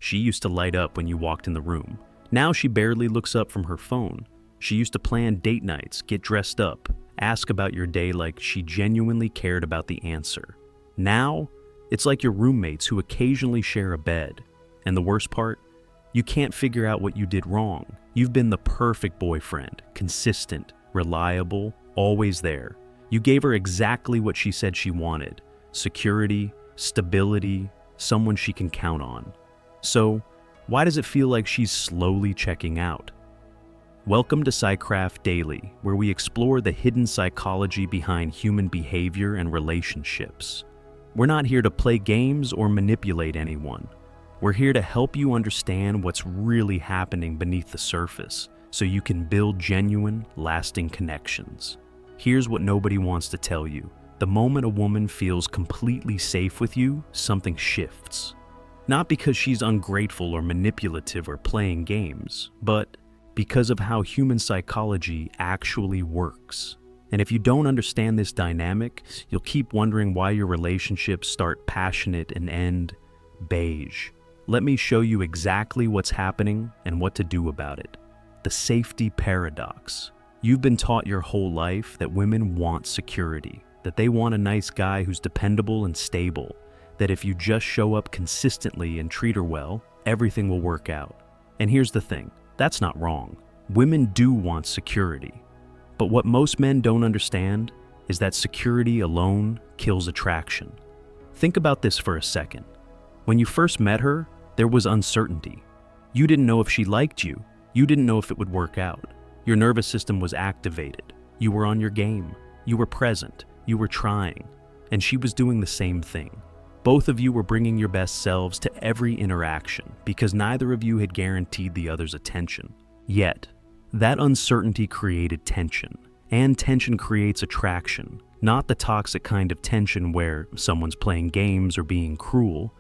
She used to light up when you walked in the room. Now she barely looks up from her phone. She used to plan date nights, get dressed up, ask about your day like she genuinely cared about the answer. Now, it's like your roommates who occasionally share a bed. And the worst part? You can't figure out what you did wrong. You've been the perfect boyfriend, consistent, reliable, always there. You gave her exactly what she said she wanted: security, stability, someone she can count on. So, why does it feel like she's slowly checking out? Welcome to PsyCraft Daily, where we explore the hidden psychology behind human behavior and relationships. We're not here to play games or manipulate anyone. We're here to help you understand what's really happening beneath the surface, so you can build genuine, lasting connections. Here's what nobody wants to tell you. The moment a woman feels completely safe with you, something shifts. Not because she's ungrateful or manipulative or playing games, but because of how human psychology actually works. And if you don't understand this dynamic, you'll keep wondering why your relationships start passionate and end beige. Let me show you exactly what's happening and what to do about it. The safety paradox. You've been taught your whole life that women want security, that they want a nice guy who's dependable and stable, that if you just show up consistently and treat her well, everything will work out. And here's the thing, that's not wrong. Women do want security. But what most men don't understand is that security alone kills attraction. Think about this for a second. When you first met her, there was uncertainty. You didn't know if she liked you. You didn't know if it would work out. Your nervous system was activated. You were on your game. You were present. You were trying. And she was doing the same thing. Both of you were bringing your best selves to every interaction because neither of you had guaranteed the other's attention. Yet, that uncertainty created tension. And tension creates attraction. Not the toxic kind of tension where someone's playing games or being cruel,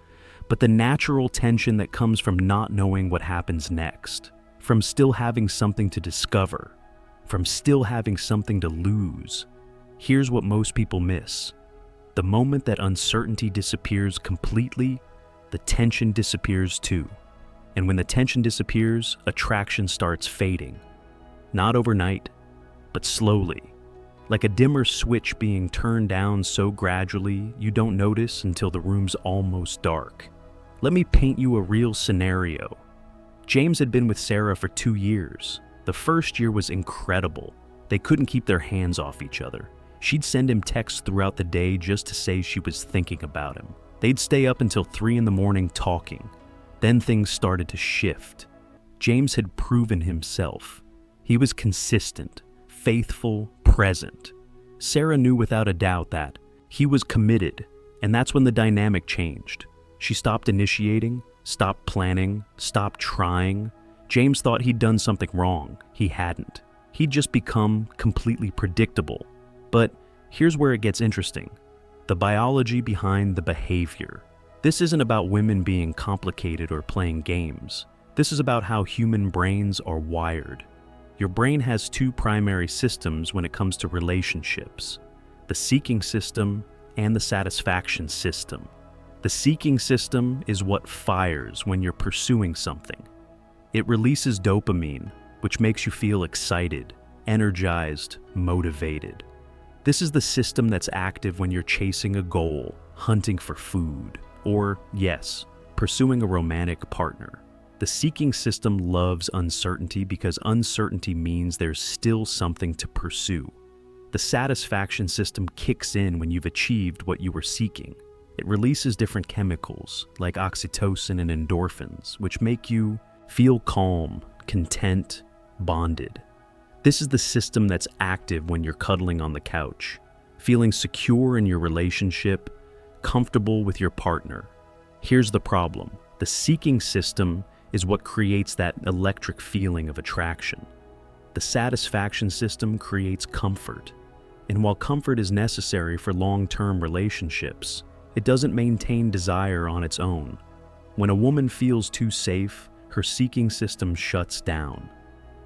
but the natural tension that comes from not knowing what happens next, from still having something to discover, from still having something to lose. Here's what most people miss. The moment that uncertainty disappears completely, the tension disappears too. And when the tension disappears, attraction starts fading. Not overnight, but slowly. Like a dimmer switch being turned down so gradually you don't notice until the room's almost dark. Let me paint you a real scenario. James had been with Sarah for 2 years. The first year was incredible. They couldn't keep their hands off each other. She'd send him texts throughout the day just to say she was thinking about him. They'd stay up until 3 in the morning talking. Then things started to shift. James had proven himself. He was consistent, faithful, present. Sarah knew without a doubt that he was committed, and that's when the dynamic changed. She stopped initiating, stopped planning, stopped trying. James thought he'd done something wrong. He hadn't. He'd just become completely predictable. But here's where it gets interesting. The biology behind the behavior. This isn't about women being complicated or playing games. This is about how human brains are wired. Your brain has 2 primary systems when it comes to relationships: the seeking system and the satisfaction system. The seeking system is what fires when you're pursuing something. It releases dopamine, which makes you feel excited, energized, motivated. This is the system that's active when you're chasing a goal, hunting for food, or, yes, pursuing a romantic partner. The seeking system loves uncertainty because uncertainty means there's still something to pursue. The satisfaction system kicks in when you've achieved what you were seeking. It releases different chemicals, like oxytocin and endorphins, which make you feel calm, content, bonded. This is the system that's active when you're cuddling on the couch, feeling secure in your relationship, comfortable with your partner. Here's the problem. The seeking system is what creates that electric feeling of attraction. The satisfaction system creates comfort. And while comfort is necessary for long-term relationships, it doesn't maintain desire on its own. When a woman feels too safe, her seeking system shuts down.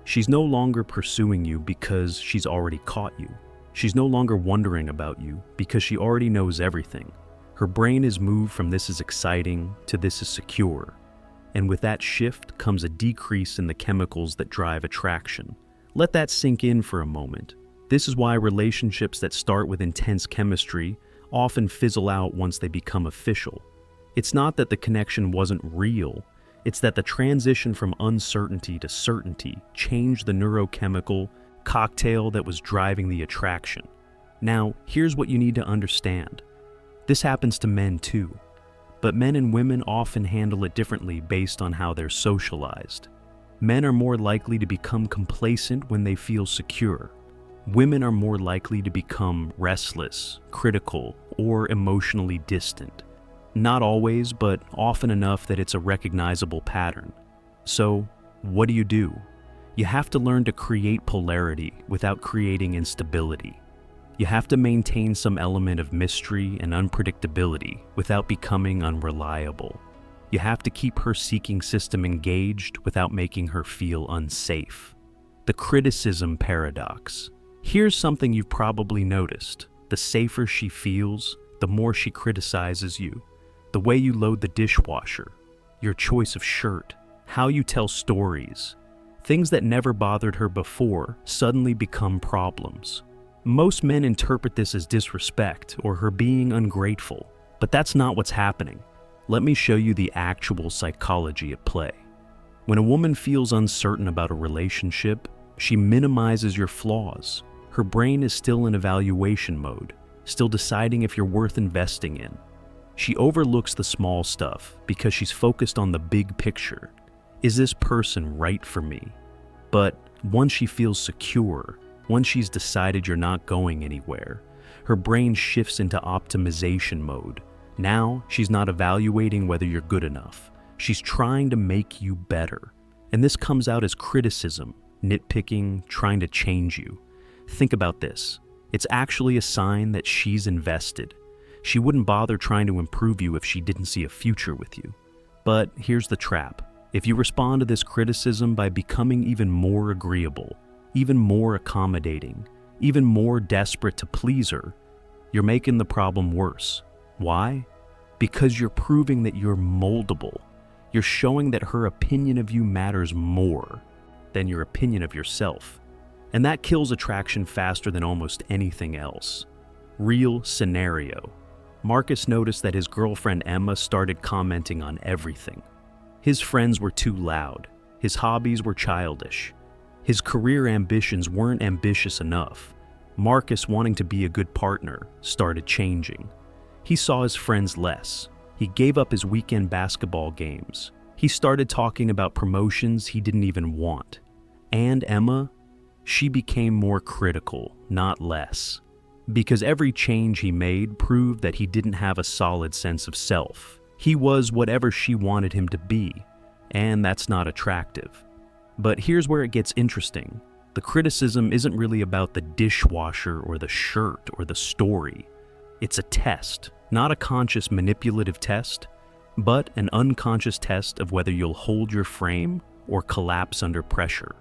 She's no longer pursuing you because she's already caught you. She's no longer wondering about you because she already knows everything. Her brain is moved from "this is exciting" to "this is secure." And with that shift comes a decrease in the chemicals that drive attraction. Let that sink in for a moment. This is why relationships that start with intense chemistry often fizzle out once they become official. It's not that the connection wasn't real, it's that the transition from uncertainty to certainty changed the neurochemical cocktail that was driving the attraction. Now, here's what you need to understand. This happens to men too, but men and women often handle it differently based on how they're socialized. Men are more likely to become complacent when they feel secure. Women are more likely to become restless, critical, or emotionally distant. Not always, but often enough that it's a recognizable pattern. So, what do? You have to learn to create polarity without creating instability. You have to maintain some element of mystery and unpredictability without becoming unreliable. You have to keep her seeking system engaged without making her feel unsafe. The criticism paradox. Here's something you've probably noticed. The safer she feels, the more she criticizes you. The way you load the dishwasher, your choice of shirt, how you tell stories. Things that never bothered her before suddenly become problems. Most men interpret this as disrespect or her being ungrateful, but that's not what's happening. Let me show you the actual psychology at play. When a woman feels uncertain about a relationship, she minimizes your flaws. Her brain is still in evaluation mode, still deciding if you're worth investing in. She overlooks the small stuff because she's focused on the big picture. Is this person right for me? But once she feels secure, once she's decided you're not going anywhere, her brain shifts into optimization mode. Now, she's not evaluating whether you're good enough. She's trying to make you better. And this comes out as criticism, nitpicking, trying to change you. Think about this. It's actually a sign that she's invested. She wouldn't bother trying to improve you if she didn't see a future with you. But here's the trap. If you respond to this criticism by becoming even more agreeable, even more accommodating, even more desperate to please her, you're making the problem worse. Why? Because you're proving that you're moldable. You're showing that her opinion of you matters more than your opinion of yourself. And that kills attraction faster than almost anything else. Real scenario. Marcus noticed that his girlfriend Emma started commenting on everything. His friends were too loud. His hobbies were childish. His career ambitions weren't ambitious enough. Marcus, wanting to be a good partner, started changing. He saw his friends less. He gave up his weekend basketball games. He started talking about promotions he didn't even want. And Emma, she became more critical, not less. Because every change he made proved that he didn't have a solid sense of self. He was whatever she wanted him to be, and that's not attractive. But here's where it gets interesting. The criticism isn't really about the dishwasher or the shirt or the story. It's a test, not a conscious manipulative test, but an unconscious test of whether you'll hold your frame or collapse under pressure.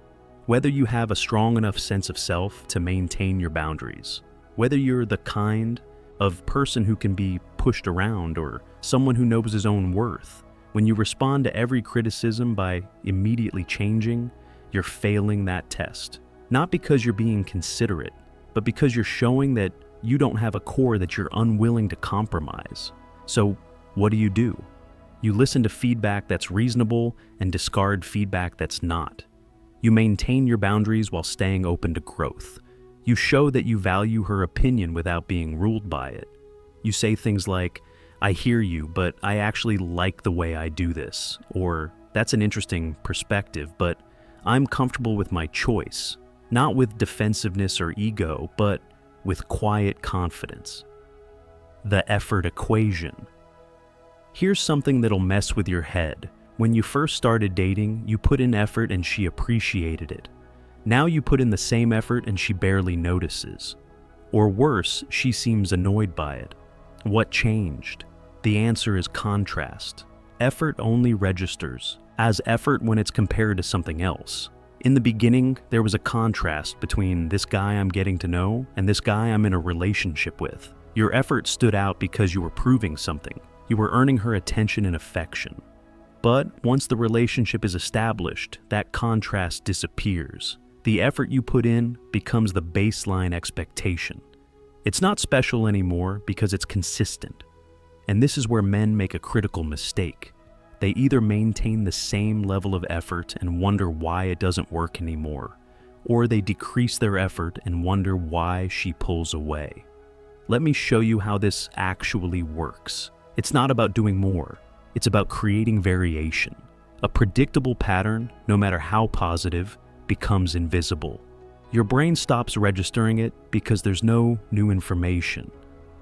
Whether you have a strong enough sense of self to maintain your boundaries. Whether you're the kind of person who can be pushed around or someone who knows his own worth. When you respond to every criticism by immediately changing, you're failing that test. Not because you're being considerate, but because you're showing that you don't have a core that you're unwilling to compromise. So, what do? You listen to feedback that's reasonable and discard feedback that's not. You maintain your boundaries while staying open to growth. You show that you value her opinion without being ruled by it. You say things like, "I hear you, but I actually like the way I do this," or "That's an interesting perspective, but I'm comfortable with my choice," not with defensiveness or ego, but with quiet confidence. The effort equation. Here's something that'll mess with your head. When you first started dating, you put in effort and she appreciated it. Now you put in the same effort and she barely notices. Or worse, she seems annoyed by it. What changed? The answer is contrast. Effort only registers as effort when it's compared to something else. In the beginning, there was a contrast between this guy I'm getting to know and this guy I'm in a relationship with. Your effort stood out because you were proving something. You were earning her attention and affection. But once the relationship is established, that contrast disappears. The effort you put in becomes the baseline expectation. It's not special anymore because it's consistent. And this is where men make a critical mistake. They either maintain the same level of effort and wonder why it doesn't work anymore, or they decrease their effort and wonder why she pulls away. Let me show you how this actually works. It's not about doing more. It's about creating variation. A predictable pattern, no matter how positive, becomes invisible. Your brain stops registering it because there's no new information.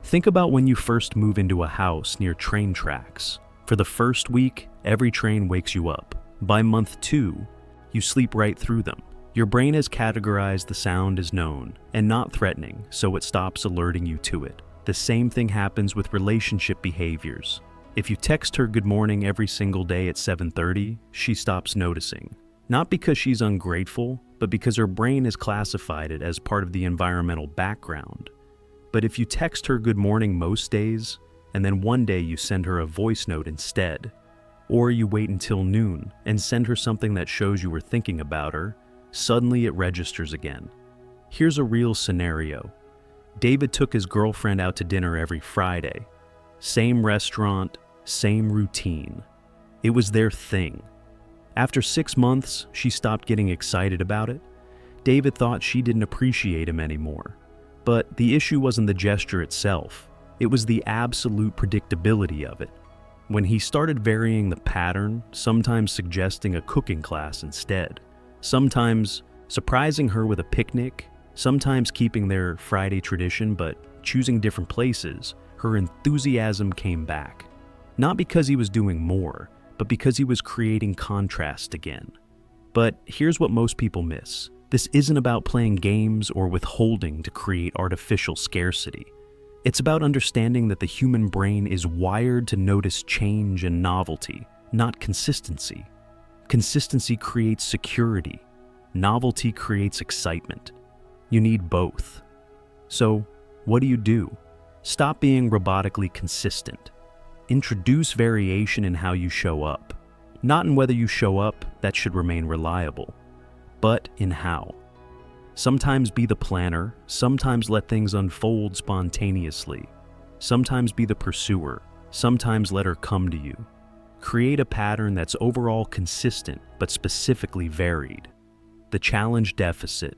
Think about when you first move into a house near train tracks. For the first week, every train wakes you up. By month 2, you sleep right through them. Your brain has categorized the sound as known and not threatening, so it stops alerting you to it. The same thing happens with relationship behaviors. If you text her good morning every single day at 7:30, she stops noticing. Not because she's ungrateful, but because her brain has classified it as part of the environmental background. But if you text her good morning most days, and then one day you send her a voice note instead, or you wait until noon and send her something that shows you were thinking about her, suddenly it registers again. Here's a real scenario. David took his girlfriend out to dinner every Friday. Same restaurant, same routine. It was their thing. After 6 months, she stopped getting excited about it. David thought she didn't appreciate him anymore. But the issue wasn't the gesture itself. It was the absolute predictability of it. When he started varying the pattern, sometimes suggesting a cooking class instead, sometimes surprising her with a picnic, sometimes keeping their Friday tradition but choosing different places, her enthusiasm came back. Not because he was doing more, but because he was creating contrast again. But here's what most people miss. This isn't about playing games or withholding to create artificial scarcity. It's about understanding that the human brain is wired to notice change and novelty, not consistency. Consistency creates security. Novelty creates excitement. You need both. So, what do? Stop being robotically consistent. Introduce variation in how you show up. Not in whether you show up, that should remain reliable, but in how. Sometimes be the planner, sometimes let things unfold spontaneously. Sometimes be the pursuer, sometimes let her come to you. Create a pattern that's overall consistent but specifically varied. The challenge deficit.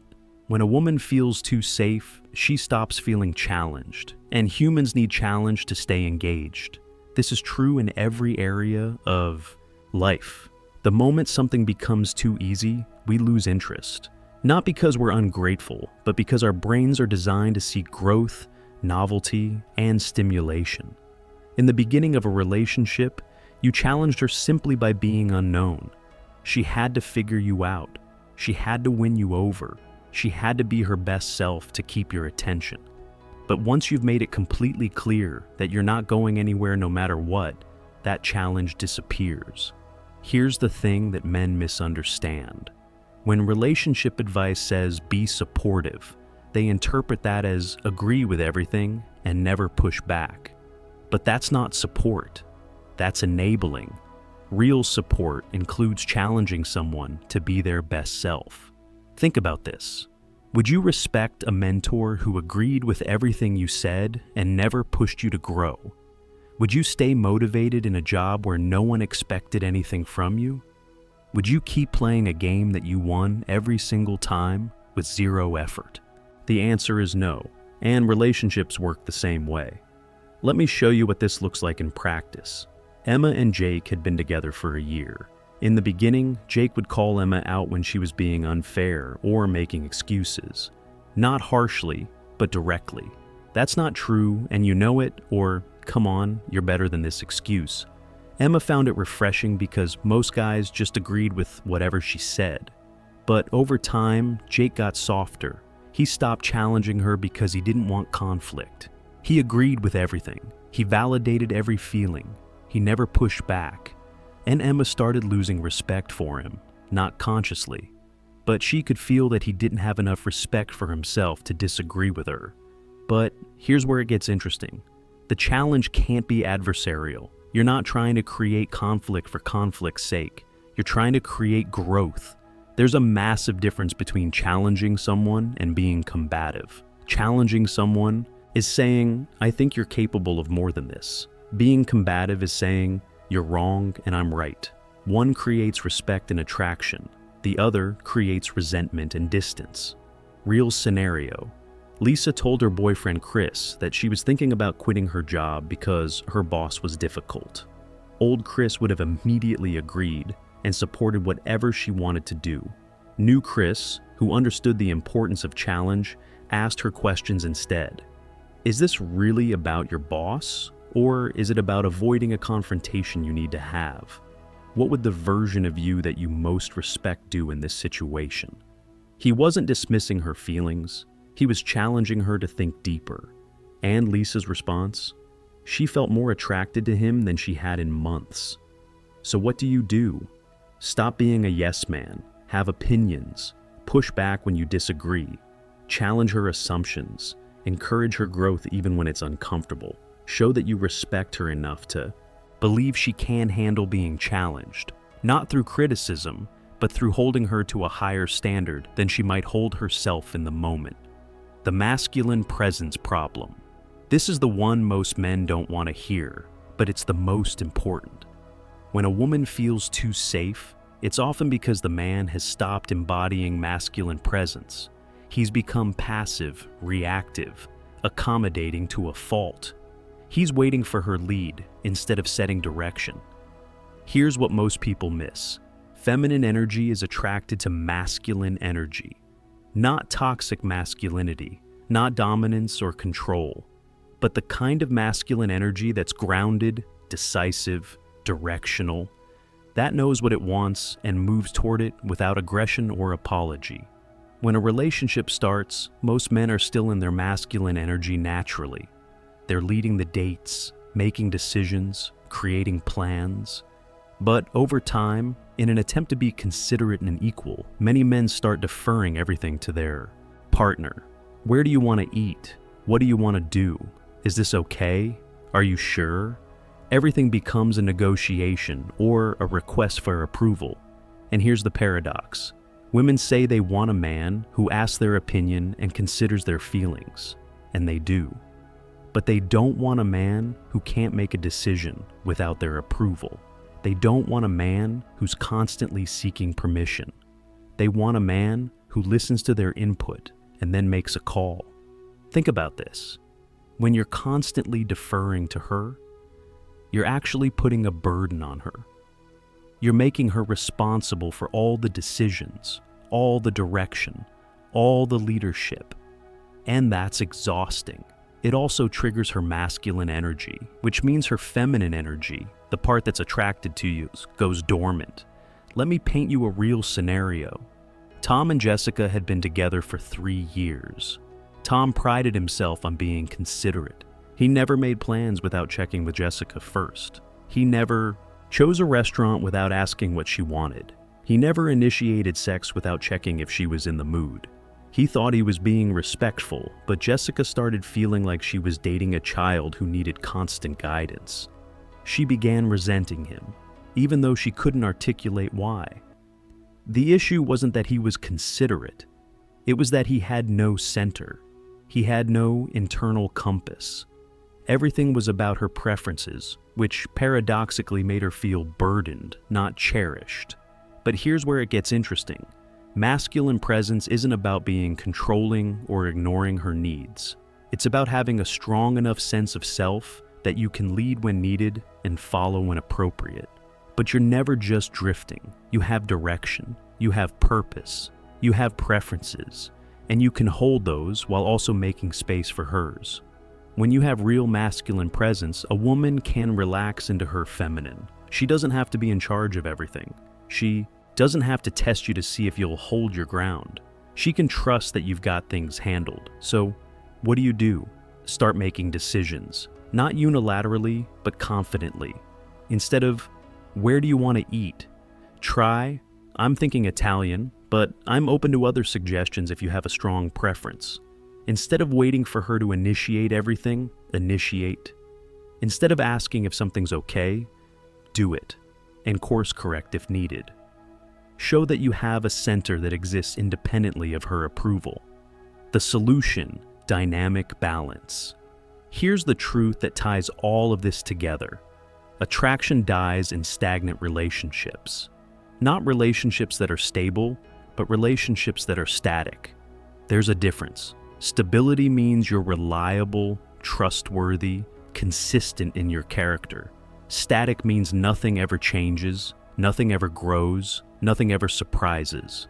When a woman feels too safe, she stops feeling challenged, and humans need challenge to stay engaged. This is true in every area of life. The moment something becomes too easy, we lose interest. Not because we're ungrateful, but because our brains are designed to seek growth, novelty, and stimulation. In the beginning of a relationship, you challenged her simply by being unknown. She had to figure you out. She had to win you over. She had to be her best self to keep your attention. But once you've made it completely clear that you're not going anywhere no matter what, that challenge disappears. Here's the thing that men misunderstand. When relationship advice says be supportive, they interpret that as agree with everything and never push back. But that's not support. That's enabling. Real support includes challenging someone to be their best self. Think about this. Would you respect a mentor who agreed with everything you said and never pushed you to grow? Would you stay motivated in a job where no one expected anything from you? Would you keep playing a game that you won every single time with zero effort? The answer is no, and relationships work the same way. Let me show you what this looks like in practice. Emma and Jake had been together for a year. In the beginning, Jake would call Emma out when she was being unfair or making excuses. Not harshly, but directly. That's not true, and you know it, or come on, you're better than this excuse. Emma found it refreshing because most guys just agreed with whatever she said. But over time, Jake got softer. He stopped challenging her because he didn't want conflict. He agreed with everything. He validated every feeling. He never pushed back. And Emma started losing respect for him, not consciously. But she could feel that he didn't have enough respect for himself to disagree with her. But here's where it gets interesting. The challenge can't be adversarial. You're not trying to create conflict for conflict's sake. You're trying to create growth. There's a massive difference between challenging someone and being combative. Challenging someone is saying, I think you're capable of more than this. Being combative is saying, you're wrong and I'm right. One creates respect and attraction. The other creates resentment and distance. Real scenario. Lisa told her boyfriend Chris that she was thinking about quitting her job because her boss was difficult. Old Chris would have immediately agreed and supported whatever she wanted to do. New Chris, who understood the importance of challenge, asked her questions instead. Is this really about your boss, or is it about avoiding a confrontation you need to have? What would the version of you that you most respect do in this situation? He wasn't dismissing her feelings. He was challenging her to think deeper. And Lisa's response? She felt more attracted to him than she had in months. So what do? Stop being a yes man, have opinions, push back when you disagree, challenge her assumptions, encourage her growth even when it's uncomfortable. Show that you respect her enough to believe she can handle being challenged, not through criticism, but through holding her to a higher standard than she might hold herself in the moment. The masculine presence problem. This is the one most men don't want to hear, but it's the most important. When a woman feels too safe, it's often because the man has stopped embodying masculine presence. He's become passive, reactive, accommodating to a fault. He's waiting for her lead instead of setting direction. Here's what most people miss. Feminine energy is attracted to masculine energy. Not toxic masculinity, not dominance or control, but the kind of masculine energy that's grounded, decisive, directional, that knows what it wants and moves toward it without aggression or apology. When a relationship starts, most men are still in their masculine energy naturally. They're leading the dates, making decisions, creating plans. But over time, in an attempt to be considerate and equal, many men start deferring everything to their partner. Where do you want to eat? What do you want to do? Is this okay? Are you sure? Everything becomes a negotiation or a request for approval. And here's the paradox. Women say they want a man who asks their opinion and considers their feelings, and they do. But they don't want a man who can't make a decision without their approval. They don't want a man who's constantly seeking permission. They want a man who listens to their input and then makes a call. Think about this. When you're constantly deferring to her, you're actually putting a burden on her. You're making her responsible for all the decisions, all the direction, all the leadership. And that's exhausting. It also triggers her masculine energy, which means her feminine energy, the part that's attracted to you, goes dormant. Let me paint you a real scenario. Tom and Jessica had been together for 3 years. Tom prided himself on being considerate. He never made plans without checking with Jessica first. He never chose a restaurant without asking what she wanted. He never initiated sex without checking if she was in the mood. He thought he was being respectful, but Jessica started feeling like she was dating a child who needed constant guidance. She began resenting him, even though she couldn't articulate why. The issue wasn't that he was considerate. It was that he had no center. He had no internal compass. Everything was about her preferences, which paradoxically made her feel burdened, not cherished. But here's where it gets interesting. Masculine presence isn't about being controlling or ignoring her needs. It's about having a strong enough sense of self that you can lead when needed and follow when appropriate. But you're never just drifting. You have direction, you have purpose, you have preferences, and you can hold those while also making space for hers. When you have real masculine presence, a woman can relax into her feminine. She doesn't have to be in charge of everything. She doesn't have to test you to see if you'll hold your ground. She can trust that you've got things handled. So, what do? Start making decisions. Not unilaterally, but confidently. Instead of, where do you want to eat? Try, I'm thinking Italian, but I'm open to other suggestions if you have a strong preference. Instead of waiting for her to initiate everything, initiate. Instead of asking if something's okay, do it, and course correct if needed. Show that you have a center that exists independently of her approval. The solution: dynamic balance. Here's the truth that ties all of this together. Attraction dies in stagnant relationships. Not relationships that are stable, but relationships that are static. There's a difference. Stability means you're reliable, trustworthy, consistent in your character. Static means nothing ever changes, nothing ever grows, nothing ever surprises.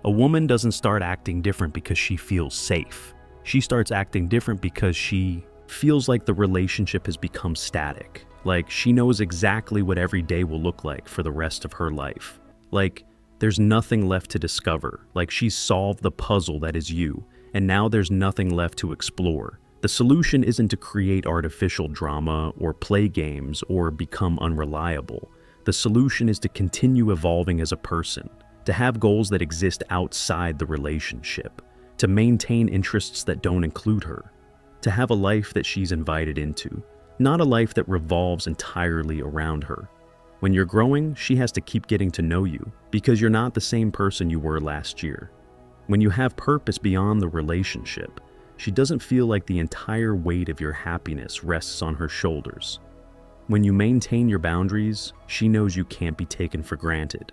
A woman doesn't start acting different because she feels safe. She starts acting different because she feels like the relationship has become static. Like she knows exactly what every day will look like for the rest of her life. Like there's nothing left to discover. Like she's solved the puzzle that is you, and now there's nothing left to explore. The solution isn't to create artificial drama or play games or become unreliable. The solution is to continue evolving as a person, to have goals that exist outside the relationship, to maintain interests that don't include her, to have a life that she's invited into, not a life that revolves entirely around her. When you're growing, she has to keep getting to know you because you're not the same person you were last year. When you have purpose beyond the relationship, she doesn't feel like the entire weight of your happiness rests on her shoulders. When you maintain your boundaries, she knows you can't be taken for granted.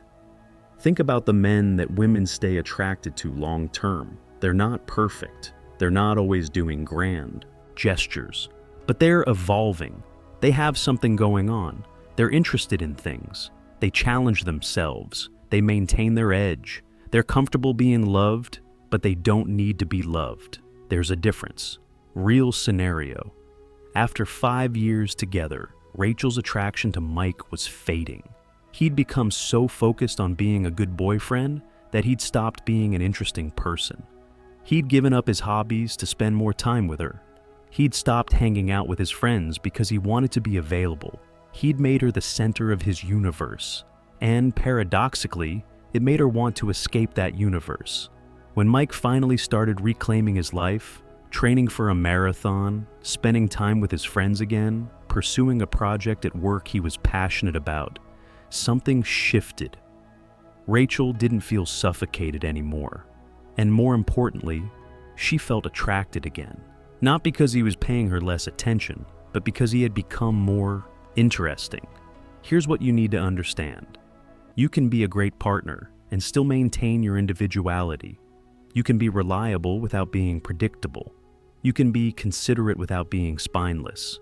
Think about the men that women stay attracted to long term. They're not perfect. They're not always doing grand gestures, but they're evolving. They have something going on. They're interested in things. They challenge themselves. They maintain their edge. They're comfortable being loved, but they don't need to be loved. There's a difference. Real scenario. After 5 years together, Rachel's attraction to Mike was fading. He'd become so focused on being a good boyfriend that he'd stopped being an interesting person. He'd given up his hobbies to spend more time with her. He'd stopped hanging out with his friends because he wanted to be available. He'd made her the center of his universe. And paradoxically, it made her want to escape that universe. When Mike finally started reclaiming his life, training for a marathon, spending time with his friends again, pursuing a project at work he was passionate about, something shifted. Rachel didn't feel suffocated anymore. And more importantly, she felt attracted again. Not because he was paying her less attention, but because he had become more interesting. Here's what you need to understand. You can be a great partner and still maintain your individuality. You can be reliable without being predictable. You can be considerate without being spineless.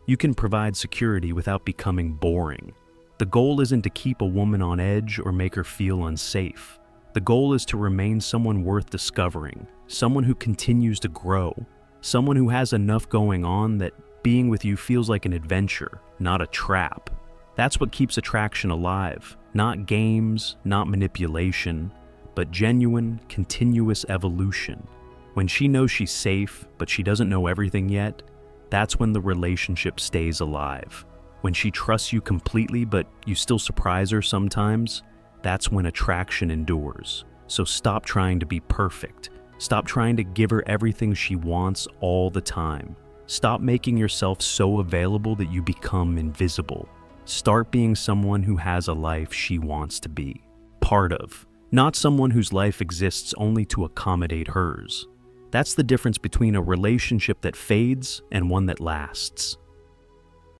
You can provide security without becoming boring. The goal isn't to keep a woman on edge or make her feel unsafe. The goal is to remain someone worth discovering, someone who continues to grow, someone who has enough going on that being with you feels like an adventure, not a trap. That's what keeps attraction alive. Not games, not manipulation, but genuine, continuous evolution. When she knows she's safe, but she doesn't know everything yet, that's when the relationship stays alive. When she trusts you completely, but you still surprise her sometimes, that's when attraction endures. So stop trying to be perfect. Stop trying to give her everything she wants all the time. Stop making yourself so available that you become invisible. Start being someone who has a life she wants to be part of, not someone whose life exists only to accommodate hers. That's the difference between a relationship that fades and one that lasts.